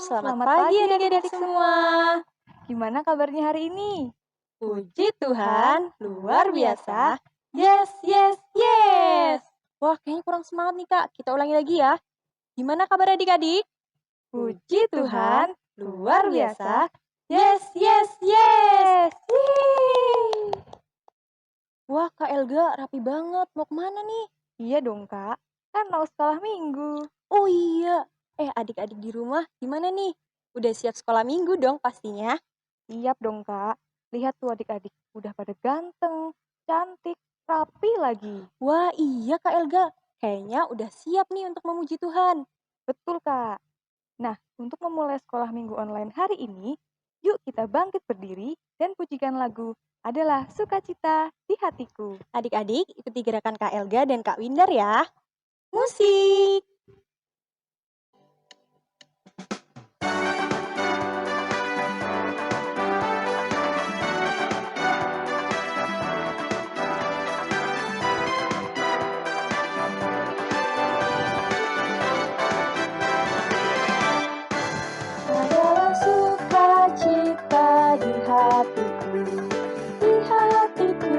Selamat pagi adik-adik semua. Gimana kabarnya hari ini? Puji Tuhan, luar biasa. Yes, yes, yes. Wah, kayaknya kurang semangat nih Kak. Kita ulangi lagi ya. Gimana kabar adik-adik? Puji Tuhan, luar biasa. Yes, yes, yes. Wih. Wah, Kak Elga rapi banget. Mau kemana nih? Iya dong Kak, kan mau sekolah minggu. Oh iya. Adik-adik di rumah gimana nih? Udah siap sekolah minggu dong pastinya. Siap dong Kak, lihat tuh adik-adik, udah pada ganteng, cantik, rapi lagi. Wah, iya Kak Elga. Kayaknya udah siap nih untuk memuji Tuhan. Betul Kak. Nah, untuk memulai sekolah minggu online hari ini, yuk kita bangkit berdiri dan pujikan lagu Adalah Sukacita di Hatiku. Adik-adik ikuti gerakan Kak Elga dan Kak Windar ya. Musik! Adalah sukacita di hatiku, di hatiku,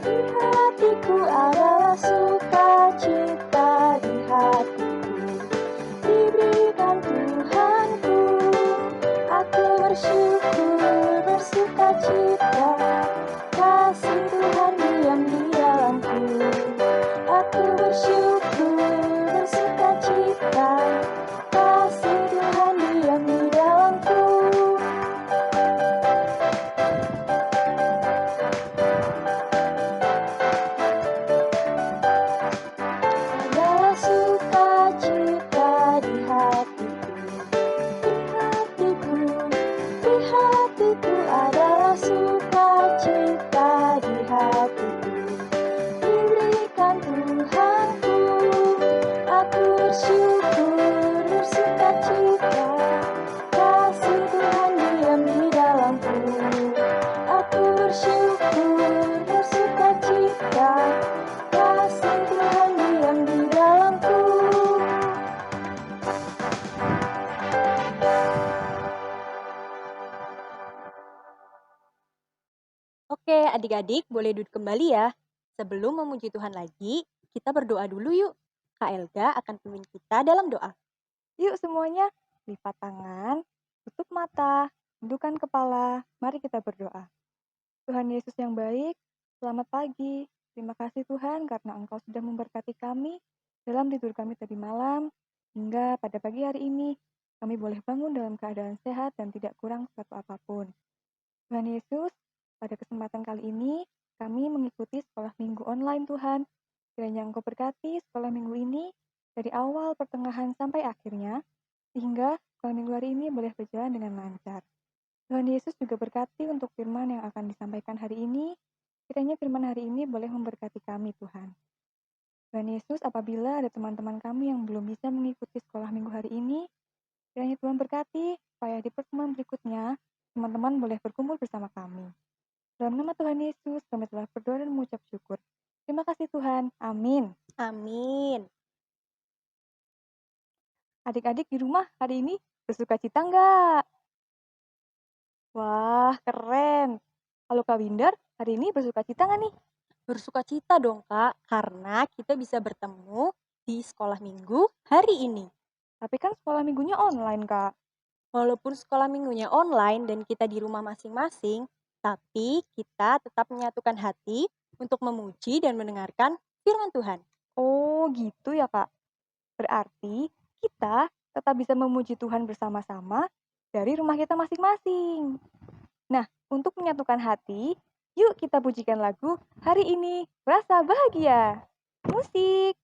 di hatiku adalah sukacita di hatiku. Diberikan Tuhanku, aku bersyukur, bersukacita, kasih Tuhan diam di dalamku. Aku bersyukur, bersukacita, kasih Tuhan diam di dalamku. Adalah sukacita di hatiku, di hatiku, di hatiku adalah sukacita di hatiku. Diberikan Tuhanku, aku bersyukur, bersukacita, kasih Tuhan diam di dalamku. Aku bersyukur, bersukacita, kasih Tuhan diam di dalamku. Oke, adik-adik boleh duduk kembali ya. Sebelum memuji Tuhan lagi, kita berdoa dulu yuk. Kak Elga akan pimpin kita dalam doa. Yuk semuanya, lipat tangan, tutup mata, tundukkan kepala, mari kita berdoa. Tuhan Yesus yang baik, selamat pagi. Terima kasih Tuhan karena Engkau sudah memberkati kami dalam tidur kami tadi malam, hingga pada pagi hari ini kami boleh bangun dalam keadaan sehat dan tidak kurang suatu apapun. Tuhan Yesus, pada kesempatan kali ini kami mengikuti sekolah minggu online Tuhan. Kiranya Engkau berkati sekolah minggu ini dari awal, pertengahan, sampai akhirnya, sehingga sekolah minggu hari ini boleh berjalan dengan lancar. Tuhan Yesus juga berkati untuk firman yang akan disampaikan hari ini. Kiranya firman hari ini boleh memberkati kami, Tuhan. Tuhan Yesus, apabila ada teman-teman kami yang belum bisa mengikuti sekolah minggu hari ini, kiranya Tuhan berkati supaya di pertemuan berikutnya, teman-teman boleh berkumpul bersama kami. Dalam nama Tuhan Yesus, kami telah berdoa dan mengucap syukur. Terima kasih Tuhan. Amin. Amin. Adik-adik di rumah hari ini bersukacita nggak? Wah, keren. Kalau Kak Windar, hari ini bersukacita nggak nih? Bersukacita dong Kak, karena kita bisa bertemu di sekolah minggu hari ini. Tapi kan sekolah minggunya online, Kak. Walaupun sekolah minggunya online dan kita di rumah masing-masing, tapi kita tetap menyatukan hati untuk memuji dan mendengarkan firman Tuhan. Oh, gitu ya, Kak. Berarti kita tetap bisa memuji Tuhan bersama-sama dari rumah kita masing-masing. Nah, untuk menyatukan hati, yuk kita pujikan lagu hari ini Rasa Bahagia. Musik.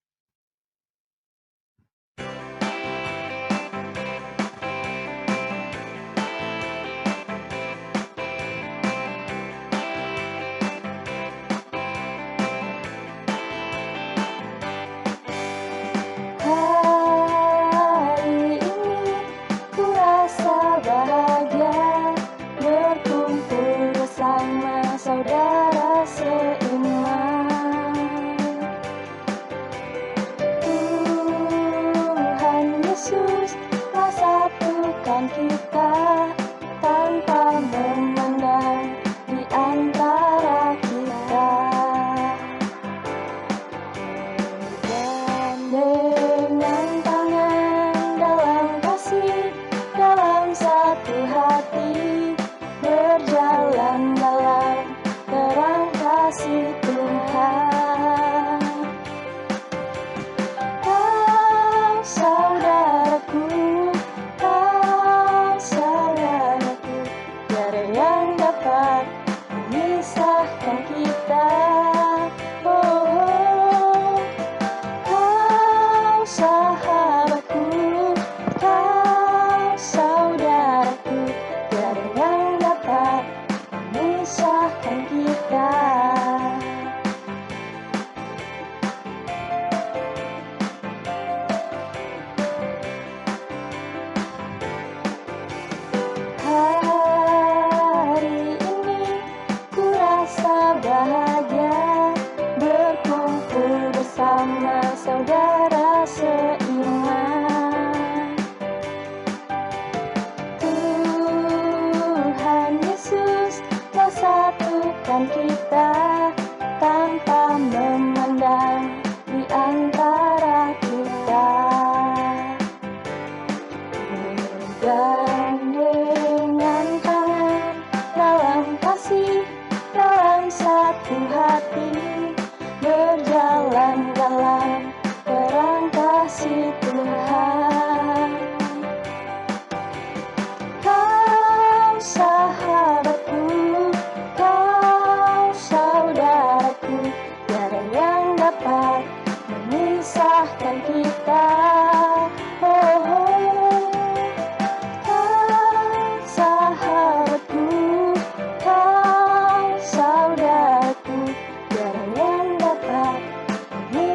Hari ini ku rasa bahagia berkumpul bersama saudara seiman.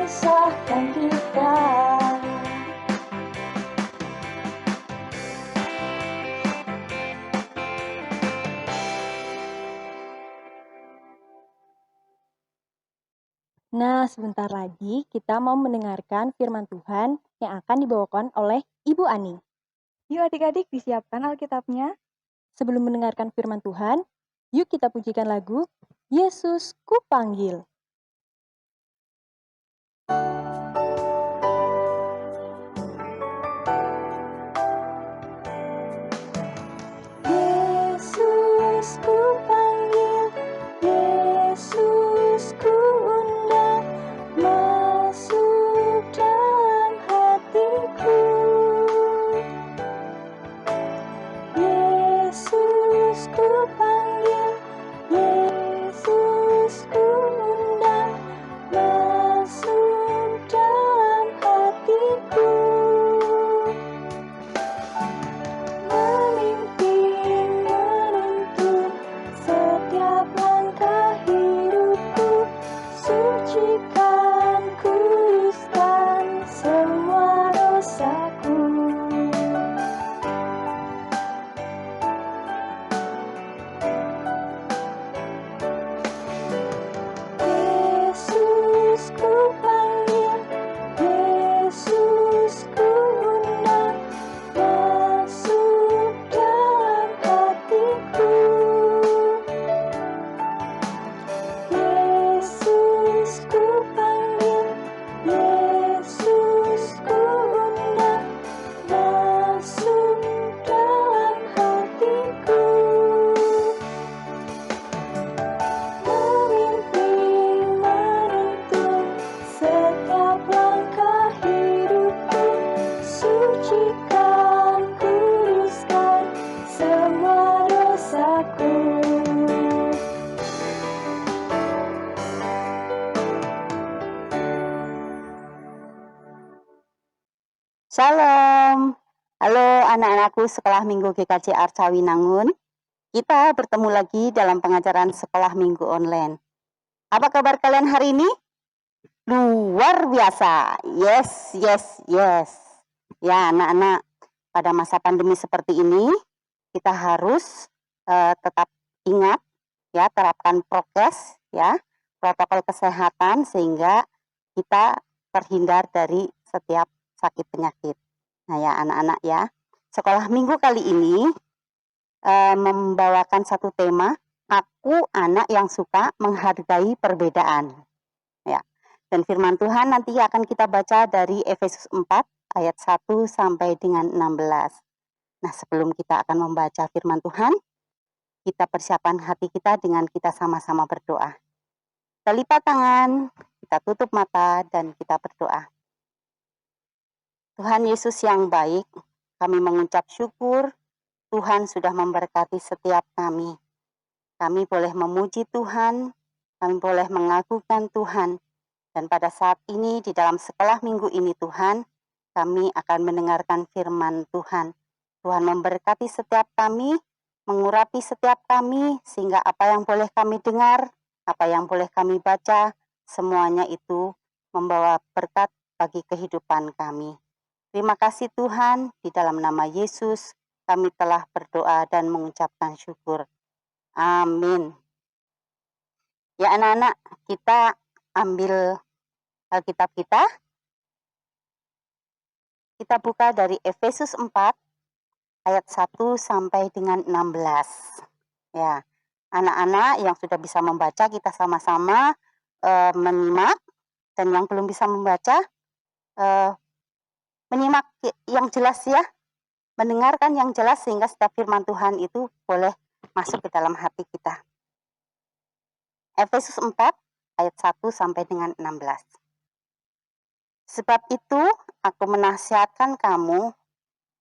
menyusahkan kita. Nah, sebentar lagi kita mau mendengarkan firman Tuhan yang akan dibawakan oleh Ibu Ani. Yuk adik-adik disiapkan Alkitabnya. Sebelum mendengarkan firman Tuhan, yuk kita pujikan lagu Yesus Kupanggil. Yesus kupanggil, Yesus kuundang, masuk dalam hatiku. Yesus kupanggil, Yesus kuundang, masuk dalam hatiku. Memimpin, menuntun setiap langkah hidupku, sucikan, kuduskan semua dosaku. Yesus kupanggil, Yesus kuundang, masuk dalam hatiku. Yesus kupanggil, Yesus kuundang, masuk dalam hatiku. Memimpin, menuntun setiap langkah hidupku, sucikan, kuduskan semua dosaku. Shalom. Halo anak-anakku sekolah minggu GKJ Arca Winangun. Kita bertemu lagi dalam pengajaran sekolah minggu online. Apa kabar kalian hari ini? Luar biasa. Yes, yes, yes. Ya anak-anak, pada masa pandemi seperti ini, kita harus tetap ingat, ya, terapkan prokes, ya, protokol kesehatan sehingga kita terhindar dari setiap sakit penyakit. Nah ya anak-anak ya, sekolah minggu kali ini membawakan satu tema, aku anak yang suka menghargai perbedaan. Ya. Dan firman Tuhan nanti akan kita baca dari Efesus 4 ayat 1 sampai dengan 16. Nah, sebelum kita akan membaca firman Tuhan, kita persiapkan hati kita dengan kita sama-sama berdoa. Kita lipat tangan, kita tutup mata dan kita berdoa. Tuhan Yesus yang baik, kami mengucap syukur Tuhan sudah memberkati setiap kami. Kami boleh memuji Tuhan, kami boleh mengagukan Tuhan. Dan pada saat ini di dalam sekolah minggu ini Tuhan, kami akan mendengarkan firman Tuhan. Tuhan memberkati setiap kami, mengurapi setiap kami, sehingga apa yang boleh kami dengar, apa yang boleh kami baca, semuanya itu membawa berkat bagi kehidupan kami. Terima kasih Tuhan, di dalam nama Yesus, kami telah berdoa dan mengucapkan syukur. Amin. Ya anak-anak, kita ambil Alkitab kita. Kita buka dari Efesus 4 ayat 1 sampai dengan 16. Ya, anak-anak yang sudah bisa membaca kita sama-sama menyimak, dan yang belum bisa membaca menyimak yang jelas ya. Mendengarkan yang jelas sehingga setiap firman Tuhan itu boleh masuk ke dalam hati kita. Efesus 4 ayat 1 sampai dengan 16. Sebab itu aku menasihatkan kamu,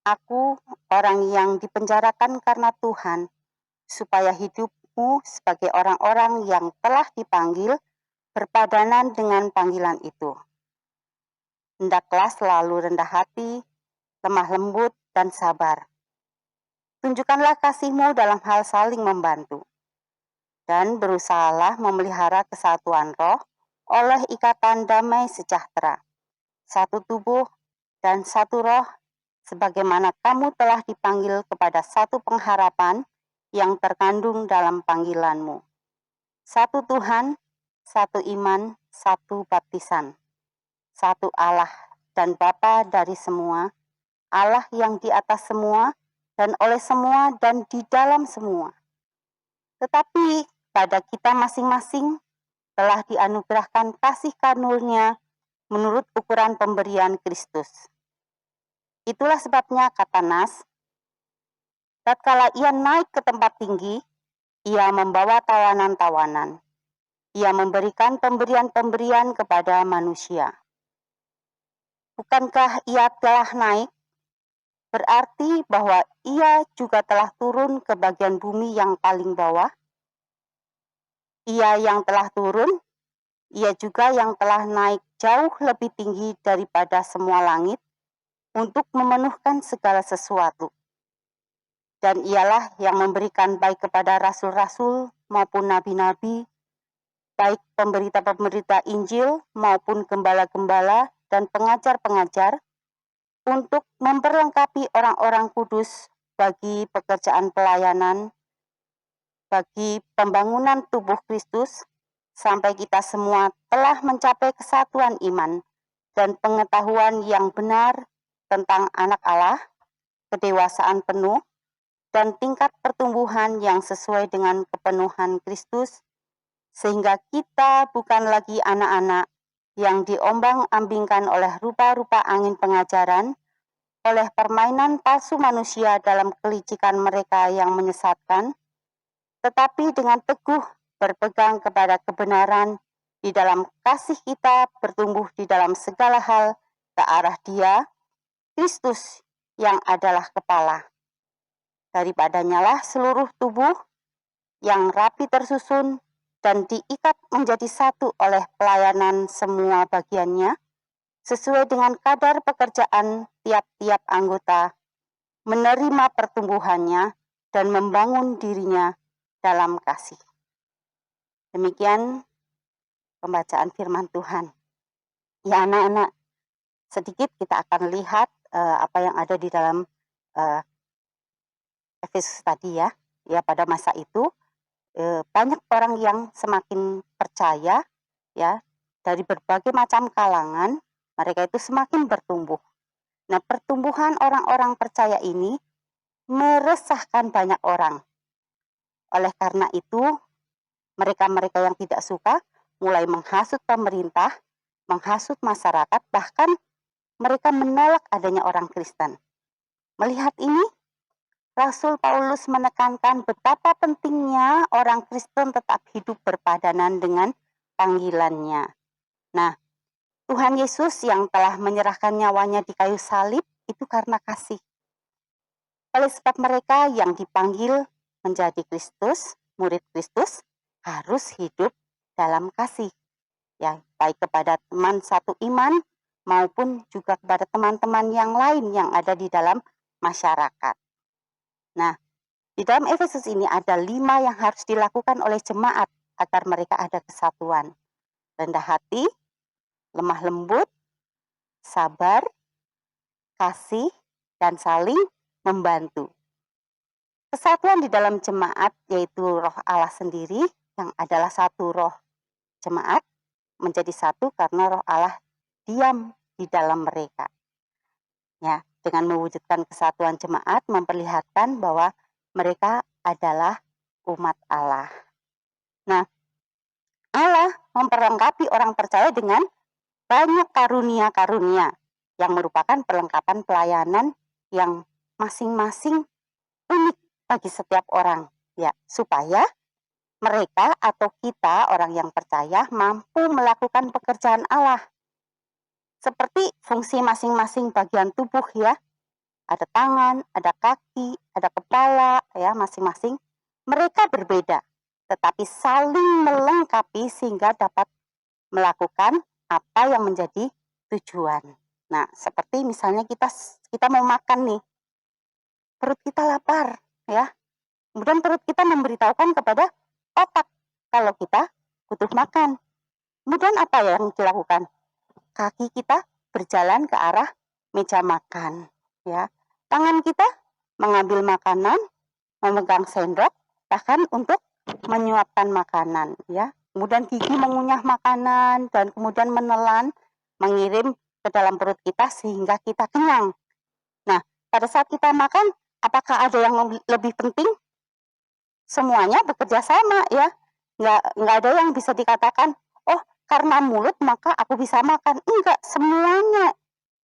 aku orang yang dipenjarakan karena Tuhan, supaya hidupmu sebagai orang-orang yang telah dipanggil berpadanan dengan panggilan itu. Hendaklah selalu rendah hati, lemah lembut, dan sabar. Tunjukkanlah kasihmu dalam hal saling membantu. Dan berusahalah memelihara kesatuan roh oleh ikatan damai sejahtera, satu tubuh dan satu roh, sebagaimana kamu telah dipanggil kepada satu pengharapan yang terkandung dalam panggilanmu. Satu Tuhan, satu iman, satu baptisan, satu Allah dan Bapa dari semua, Allah yang di atas semua, dan oleh semua, dan di dalam semua. Tetapi pada kita masing-masing telah dianugerahkan kasih karunia menurut ukuran pemberian Kristus. Itulah sebabnya kata Nas, tatkala ia naik ke tempat tinggi, ia membawa tawanan-tawanan. Ia memberikan pemberian-pemberian kepada manusia. Bukankah ia telah naik? Berarti bahwa ia juga telah turun ke bagian bumi yang paling bawah. Ia yang telah turun, ia juga yang telah naik jauh lebih tinggi daripada semua langit untuk memenuhkan segala sesuatu. Dan ialah yang memberikan baik kepada rasul-rasul maupun nabi-nabi, baik pemberita-pemberita Injil maupun gembala-gembala dan pengajar-pengajar, untuk memperlengkapi orang-orang kudus bagi pekerjaan pelayanan, bagi pembangunan tubuh Kristus, sampai kita semua telah mencapai kesatuan iman dan pengetahuan yang benar tentang anak Allah, kedewasaan penuh, dan tingkat pertumbuhan yang sesuai dengan kepenuhan Kristus, sehingga kita bukan lagi anak-anak yang diombang-ambingkan oleh rupa-rupa angin pengajaran, oleh permainan palsu manusia dalam kelicikan mereka yang menyesatkan, tetapi dengan teguh berpegang kepada kebenaran di dalam kasih kita bertumbuh di dalam segala hal ke arah Dia, Kristus yang adalah kepala. Daripadanya lah seluruh tubuh yang rapi tersusun dan diikat menjadi satu oleh pelayanan semua bagiannya, sesuai dengan kadar pekerjaan tiap-tiap anggota, menerima pertumbuhannya dan membangun dirinya dalam kasih. Demikian pembacaan firman Tuhan. Ya anak-anak, sedikit kita akan lihat apa yang ada di dalam Efesus tadi ya. Ya pada masa itu banyak orang yang semakin percaya ya, dari berbagai macam kalangan, mereka itu semakin bertumbuh. Nah, pertumbuhan orang-orang percaya ini meresahkan banyak orang. Oleh karena itu, mereka-mereka yang tidak suka mulai menghasut pemerintah, menghasut masyarakat, bahkan mereka menolak adanya orang Kristen. Melihat ini, Rasul Paulus menekankan betapa pentingnya orang Kristen tetap hidup berpadanan dengan panggilannya. Nah, Tuhan Yesus yang telah menyerahkan nyawanya di kayu salib itu karena kasih. Oleh sebab mereka yang dipanggil menjadi Kristus, murid Kristus, harus hidup dalam kasih. Ya, baik kepada teman satu iman maupun juga kepada teman-teman yang lain yang ada di dalam masyarakat. Nah, di dalam Efesus ini ada 5 yang harus dilakukan oleh jemaat agar mereka ada kesatuan. Rendah hati, lemah lembut, sabar, kasih, dan saling membantu. Kesatuan di dalam jemaat yaitu roh Allah sendiri yang adalah satu roh jemaat menjadi satu karena roh Allah diam di dalam mereka. Ya, dengan mewujudkan kesatuan jemaat memperlihatkan bahwa mereka adalah umat Allah. Nah, Allah memperlengkapi orang percaya dengan banyak karunia-karunia yang merupakan perlengkapan pelayanan yang masing-masing unik bagi setiap orang, ya, supaya mereka atau kita orang yang percaya mampu melakukan pekerjaan Allah. Seperti fungsi masing-masing bagian tubuh ya, ada tangan, ada kaki, ada kepala ya, masing-masing. Mereka berbeda, tetapi saling melengkapi sehingga dapat melakukan apa yang menjadi tujuan. Nah, seperti misalnya kita mau makan nih, perut kita lapar ya. Kemudian perut kita memberitahukan kepada otak kalau kita butuh makan. Kemudian apa yang dilakukan? Kaki kita berjalan ke arah meja makan, ya. Tangan kita mengambil makanan, memegang sendok, bahkan untuk menyuapkan makanan, ya. Kemudian gigi mengunyah makanan dan kemudian menelan, mengirim ke dalam perut kita sehingga kita kenyang. Nah, pada saat kita makan, apakah ada yang lebih penting? Semuanya bekerja sama, ya. Nggak ada yang bisa dikatakan, oh karena mulut maka aku bisa makan. Enggak, semuanya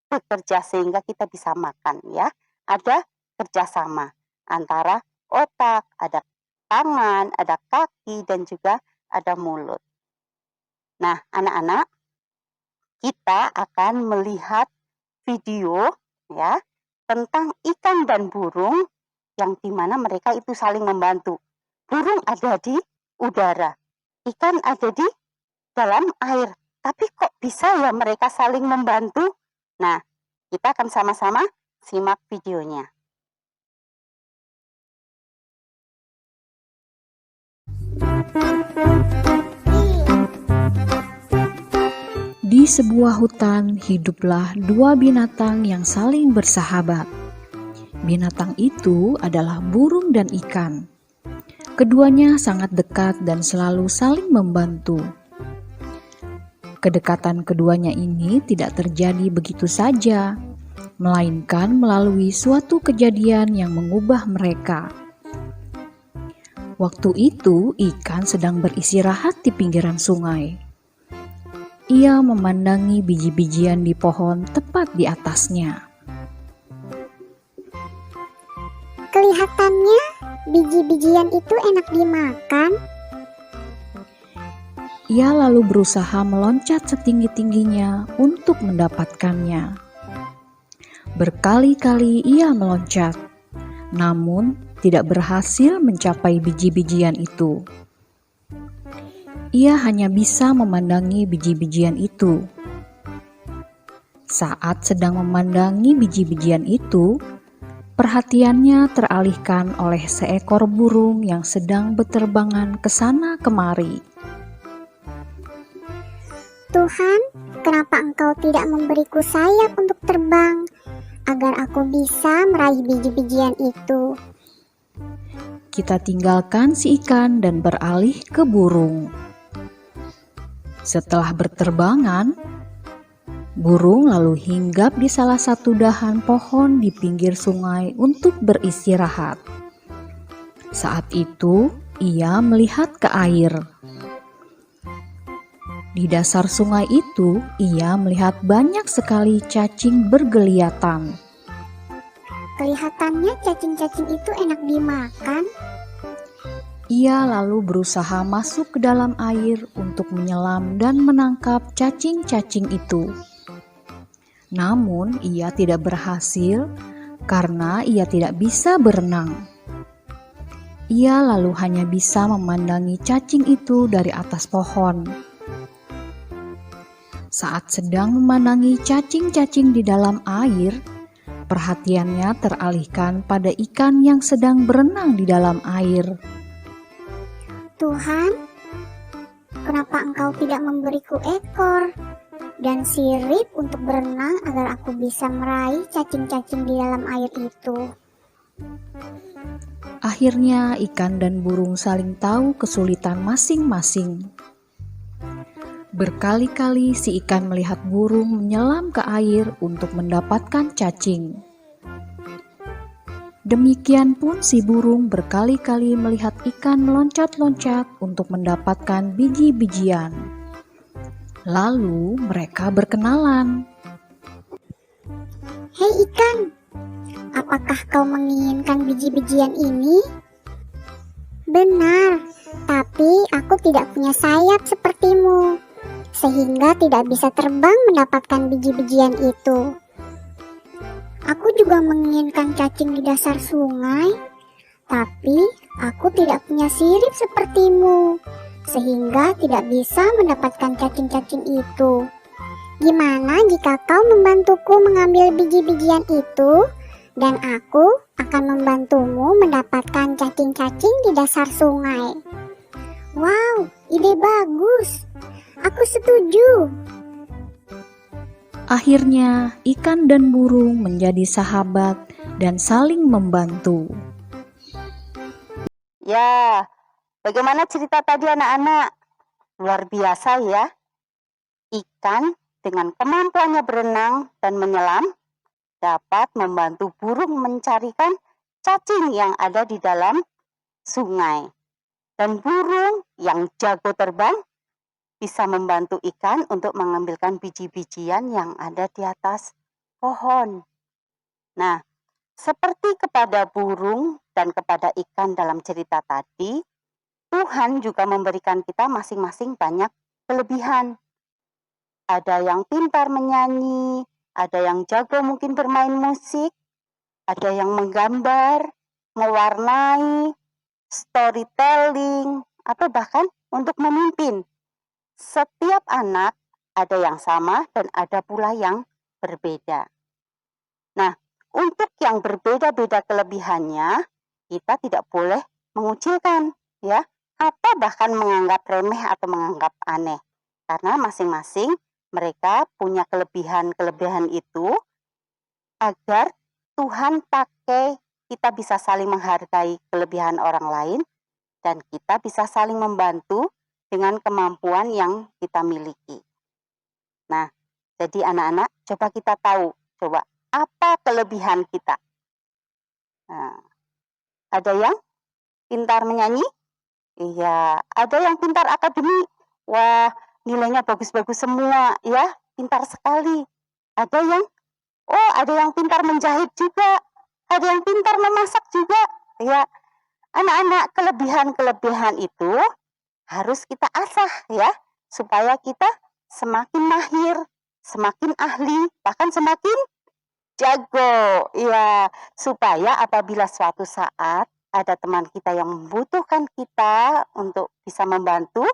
bekerja sehingga kita bisa makan, ya. Ada kerjasama antara otak, ada tangan, ada kaki, dan juga ada mulut. Nah, anak-anak, kita akan melihat video, ya, tentang ikan dan burung yang dimana mereka itu saling membantu. Burung ada di udara, ikan ada di dalam air. Tapi kok bisa ya mereka saling membantu? Nah, kita akan sama-sama simak videonya. Di sebuah hutan hiduplah dua binatang yang saling bersahabat. Binatang itu adalah burung dan ikan. Keduanya sangat dekat dan selalu saling membantu. Kedekatan keduanya ini tidak terjadi begitu saja, melainkan melalui suatu kejadian yang mengubah mereka. Waktu itu, ikan sedang beristirahat di pinggiran sungai. Ia memandangi biji-bijian di pohon tepat di atasnya. Kelihatannya biji-bijian itu enak dimakan. Ia lalu berusaha meloncat setinggi-tingginya untuk mendapatkannya. Berkali-kali ia meloncat, namun tidak berhasil mencapai biji-bijian itu. Ia hanya bisa memandangi biji-bijian itu. Saat sedang memandangi biji-bijian itu, perhatiannya teralihkan oleh seekor burung yang sedang berterbangan ke sana kemari. Tuhan, kenapa Engkau tidak memberiku sayap untuk terbang, agar aku bisa meraih biji-bijian itu? Kita tinggalkan si ikan dan beralih ke burung. Setelah berterbangan, burung lalu hinggap di salah satu dahan pohon di pinggir sungai untuk beristirahat. Saat itu, ia melihat ke air. Di dasar sungai itu, ia melihat banyak sekali cacing bergeliatan. Kelihatannya cacing-cacing itu enak dimakan. Ia lalu berusaha masuk ke dalam air untuk menyelam dan menangkap cacing-cacing itu. Namun, ia tidak berhasil karena ia tidak bisa berenang. Ia lalu hanya bisa memandangi cacing itu dari atas pohon. Saat sedang memandangi cacing-cacing di dalam air, perhatiannya teralihkan pada ikan yang sedang berenang di dalam air. Tuhan, kenapa Engkau tidak memberiku ekor dan sirip untuk berenang agar aku bisa meraih cacing-cacing di dalam air itu? Akhirnya ikan dan burung saling tahu kesulitan masing-masing. Berkali-kali si ikan melihat burung menyelam ke air untuk mendapatkan cacing. Demikian pun si burung berkali-kali melihat ikan meloncat-loncat untuk mendapatkan biji-bijian. Lalu mereka berkenalan. Hei ikan, apakah kau menginginkan biji-bijian ini? Benar, tapi aku tidak punya sayap sepertimu, sehingga tidak bisa terbang mendapatkan biji-bijian itu. Aku juga menginginkan cacing di dasar sungai, tapi aku tidak punya sirip sepertimu, sehingga tidak bisa mendapatkan cacing-cacing itu. Gimana jika kau membantuku mengambil biji-bijian itu, dan aku akan membantumu mendapatkan cacing-cacing di dasar sungai? Wow, ide bagus. Aku setuju. Akhirnya, ikan dan burung menjadi sahabat dan saling membantu. Ya, bagaimana cerita tadi anak-anak? Luar biasa ya. Ikan dengan kemampuannya berenang dan menyelam dapat membantu burung mencarikan cacing yang ada di dalam sungai. Dan burung yang jago terbang bisa membantu ikan untuk mengambilkan biji-bijian yang ada di atas pohon. Nah, seperti kepada burung dan kepada ikan dalam cerita tadi, Tuhan juga memberikan kita masing-masing banyak kelebihan. Ada yang pintar menyanyi, ada yang jago mungkin bermain musik, ada yang menggambar, mewarnai, storytelling, atau bahkan untuk memimpin. Setiap anak ada yang sama dan ada pula yang berbeda. Nah, untuk yang berbeda-beda kelebihannya, kita tidak boleh mengucilkan, ya, atau bahkan menganggap remeh atau menganggap aneh. Karena masing-masing mereka punya kelebihan-kelebihan itu agar Tuhan pakai kita bisa saling menghargai kelebihan orang lain dan kita bisa saling membantu dengan kemampuan yang kita miliki. Nah, jadi anak-anak coba kita tahu, coba apa kelebihan kita. Nah, ada yang pintar menyanyi? Iya, ada yang pintar akademik. Wah, nilainya bagus-bagus semua, ya, pintar sekali. Ada yang pintar menjahit juga. Ada yang pintar memasak juga. Ya, anak-anak, kelebihan-kelebihan itu harus kita asah ya, supaya kita semakin mahir, semakin ahli, bahkan semakin jago. Ya, supaya apabila suatu saat ada teman kita yang membutuhkan kita untuk bisa membantu,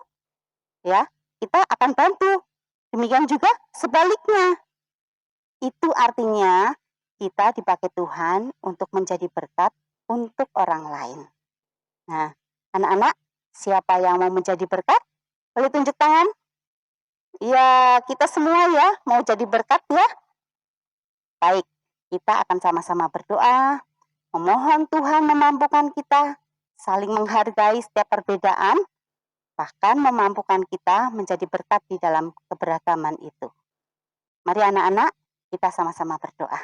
ya, kita akan bantu. Demikian juga sebaliknya. Itu artinya kita dipakai Tuhan untuk menjadi berkat untuk orang lain. Nah, anak-anak, siapa yang mau menjadi berkat? Boleh tunjuk tangan? Ya, kita semua ya, mau jadi berkat ya. Baik, kita akan sama-sama berdoa, memohon Tuhan memampukan kita, saling menghargai setiap perbedaan, bahkan memampukan kita menjadi berkat di dalam keberagaman itu. Mari anak-anak, kita sama-sama berdoa.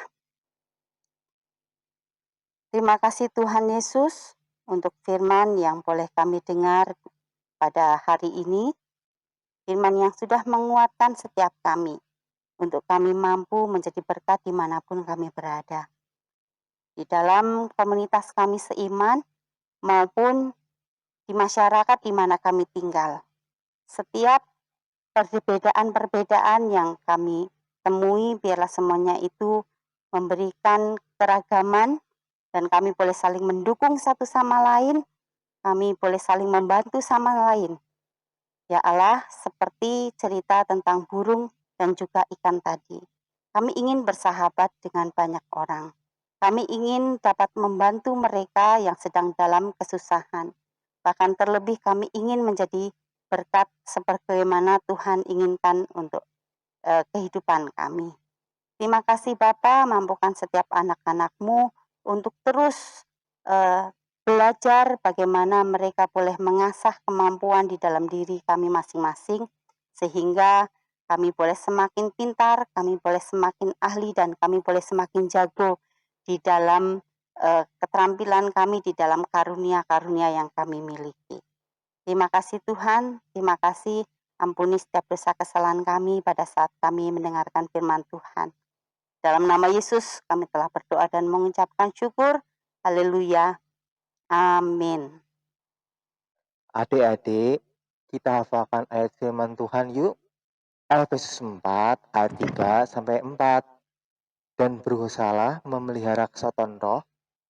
Terima kasih Tuhan Yesus untuk firman yang boleh kami dengar pada hari ini. Firman yang sudah menguatkan setiap kami untuk kami mampu menjadi berkat dimanapun kami berada. Di dalam komunitas kami seiman maupun di masyarakat di mana kami tinggal. Setiap perbedaan-perbedaan yang kami temui, biarlah semuanya itu memberikan keragaman dan kami boleh saling mendukung satu sama lain, kami boleh saling membantu sama lain. Ya Allah, seperti cerita tentang burung dan juga ikan tadi. Kami ingin bersahabat dengan banyak orang. Kami ingin dapat membantu mereka yang sedang dalam kesusahan. Bahkan terlebih kami ingin menjadi berkat sebagaimana Tuhan inginkan untuk kehidupan kami. Terima kasih Bapa, mampukan setiap anak-anak-Mu untuk terus belajar bagaimana mereka boleh mengasah kemampuan di dalam diri kami masing-masing, sehingga kami boleh semakin pintar, kami boleh semakin ahli, dan kami boleh semakin jago di dalam keterampilan kami, di dalam karunia-karunia yang kami miliki. Terima kasih Tuhan, terima kasih, ampuni setiap dosa kesalahan kami pada saat kami mendengarkan firman Tuhan. Dalam nama Yesus kami telah berdoa dan mengucapkan syukur. Haleluya. Amin. Adik-adik, kita hafalkan ayat firman Tuhan yuk. Efesus 4 ayat 3 sampai 4. Dan berusahalah memelihara kesatuan roh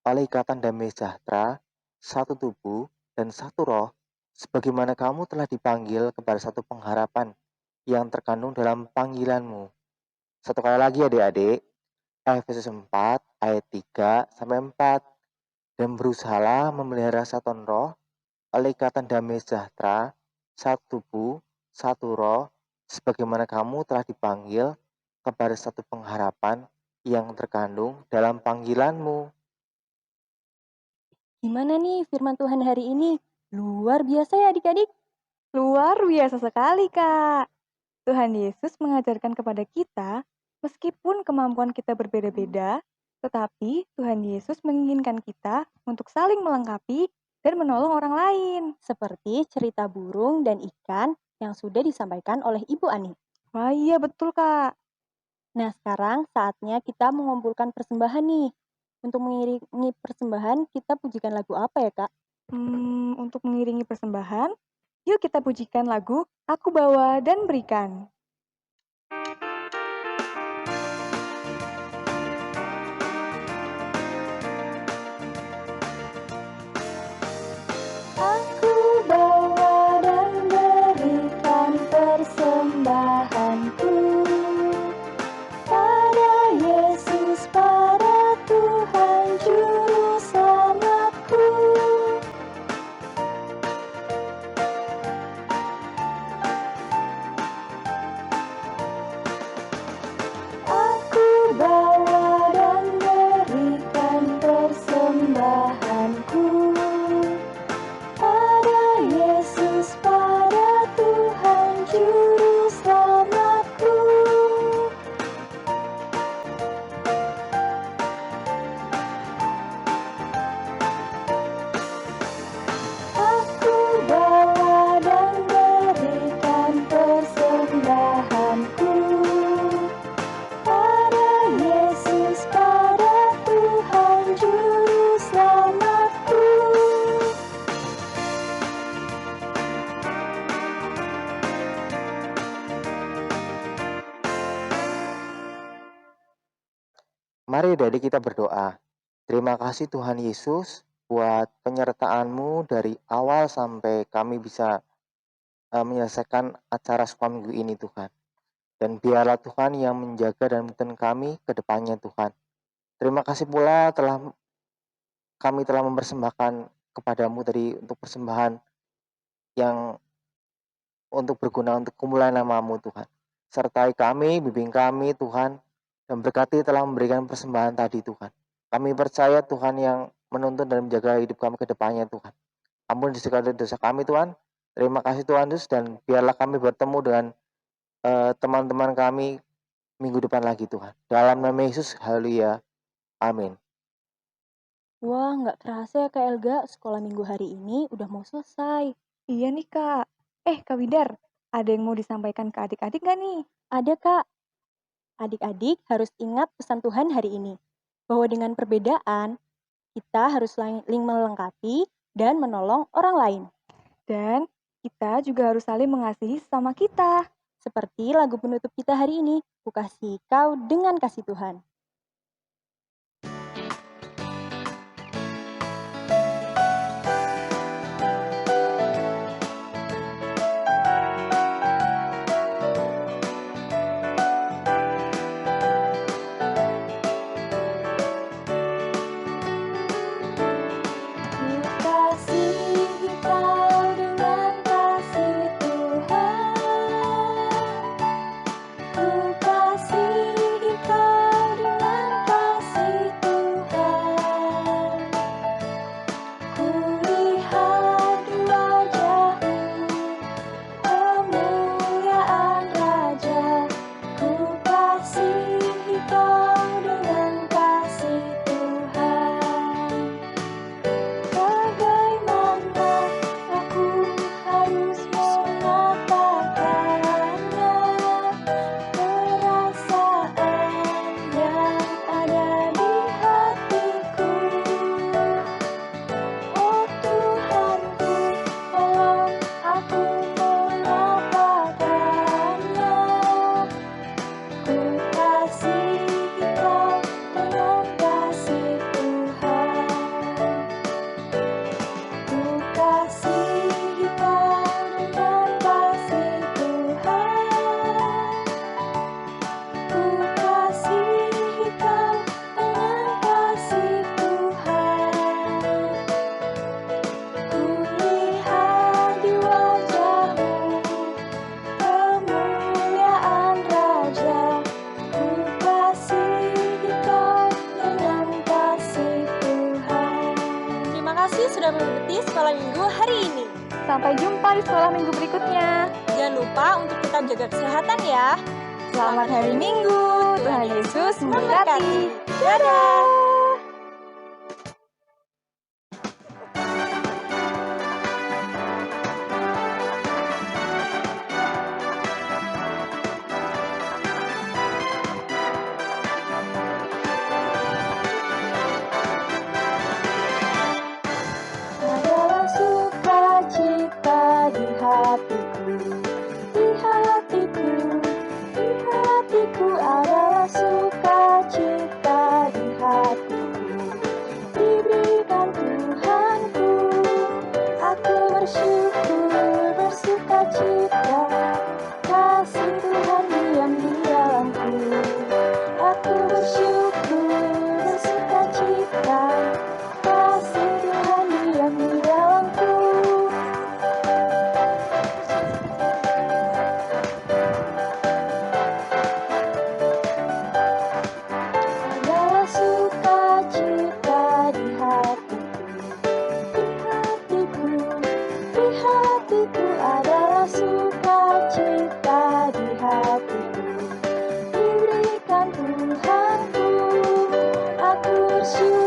oleh ikatan damai sejahtera, satu tubuh dan satu roh, sebagaimana kamu telah dipanggil kepada satu pengharapan yang terkandung dalam panggilanmu. Satu kali lagi adik-adik, Efesus 4 ayat 3 sampai 4. Dan berusahalah memelihara kesatuan roh oleh ikatan damai sejahtera, satu tubuh, satu roh, sebagaimana kamu telah dipanggil kepada satu pengharapan yang terkandung dalam panggilanmu. Gimana nih firman Tuhan hari ini? Luar biasa ya adik-adik. Luar biasa sekali, Kak. Tuhan Yesus mengajarkan kepada kita, meskipun kemampuan kita berbeda-beda, tetapi Tuhan Yesus menginginkan kita untuk saling melengkapi dan menolong orang lain. Seperti cerita burung dan ikan yang sudah disampaikan oleh Ibu Ani. Wah, iya betul, Kak. Nah, sekarang saatnya kita mengumpulkan persembahan nih. Untuk mengiringi persembahan, kita pujikan lagu apa ya, Kak? Untuk mengiringi persembahan, yuk kita pujikan lagu Aku Bawa dan Berikan. Aku bawa dan berikan persembahanku pada Yesus, pada Tuhan Juru Selamatku. Aku bawa dan berikan persembahanku pada Yesus, pada Tuhan Juru Selamatku. Aku bawa dan berikan persembahanku pada Yesus, pada Tuhan Juru Selamatku. Mari adik kita berdoa. Terima kasih Tuhan Yesus buat penyertaan-Mu dari awal sampai kami bisa menyelesaikan acara sekolah minggu ini Tuhan. Dan biarlah Tuhan yang menjaga dan menuntun kami ke depannya Tuhan. Terima kasih pula kami telah mempersembahkan kepadamu tadi untuk persembahan yang untuk berguna untuk kumpulan nama-Mu Tuhan. Sertai kami, bimbing kami Tuhan, dan berkati telah memberikan persembahan tadi Tuhan. Kami percaya Tuhan yang menuntun dan menjaga hidup kami ke depannya Tuhan. Ampun segala dosa kami Tuhan. Terima kasih Tuhan Yesus, dan biarlah kami bertemu dengan teman-teman kami minggu depan lagi Tuhan. Dalam nama Yesus, haleluya. Amin. Wah, nggak kerasa ya Kak Elga, sekolah minggu hari ini udah mau selesai. Iya nih, Kak. Kak Widar, ada yang mau disampaikan ke adik-adik nggak nih? Ada Kak. Adik-adik harus ingat pesan Tuhan hari ini, bahwa dengan perbedaan, kita harus saling melengkapi dan menolong orang lain. Dan kita juga harus saling mengasihi sesama kita. Seperti lagu penutup kita hari ini, Ku Kasihi Kau dengan Kasih Tuhan. Ku kasihi Kau dengan kasih Tuhan. Ku kasihi Kau dengan sudah mengikuti sekolah minggu hari ini. Sampai jumpa di sekolah minggu berikutnya. Jangan lupa untuk tetap jaga kesehatan ya. Selamat hari Minggu. Tuhan Yesus memberkati. Dadah! Adalah sukacita di hatiku, di hatiku, di hatiku adalah sukacita di hatiku. Diberikan Tuhanku, aku bersyukur, bersukacita, kasih Tuhan diam di dalamku. Aku bersyukur, bersukacita, kasih Tuhan diam di dalamku. Adalah sukacita di hatiku, di hatiku, di hatiku adalah sukacita di hatiku. Diberikan Tuhanku, aku bersyukur.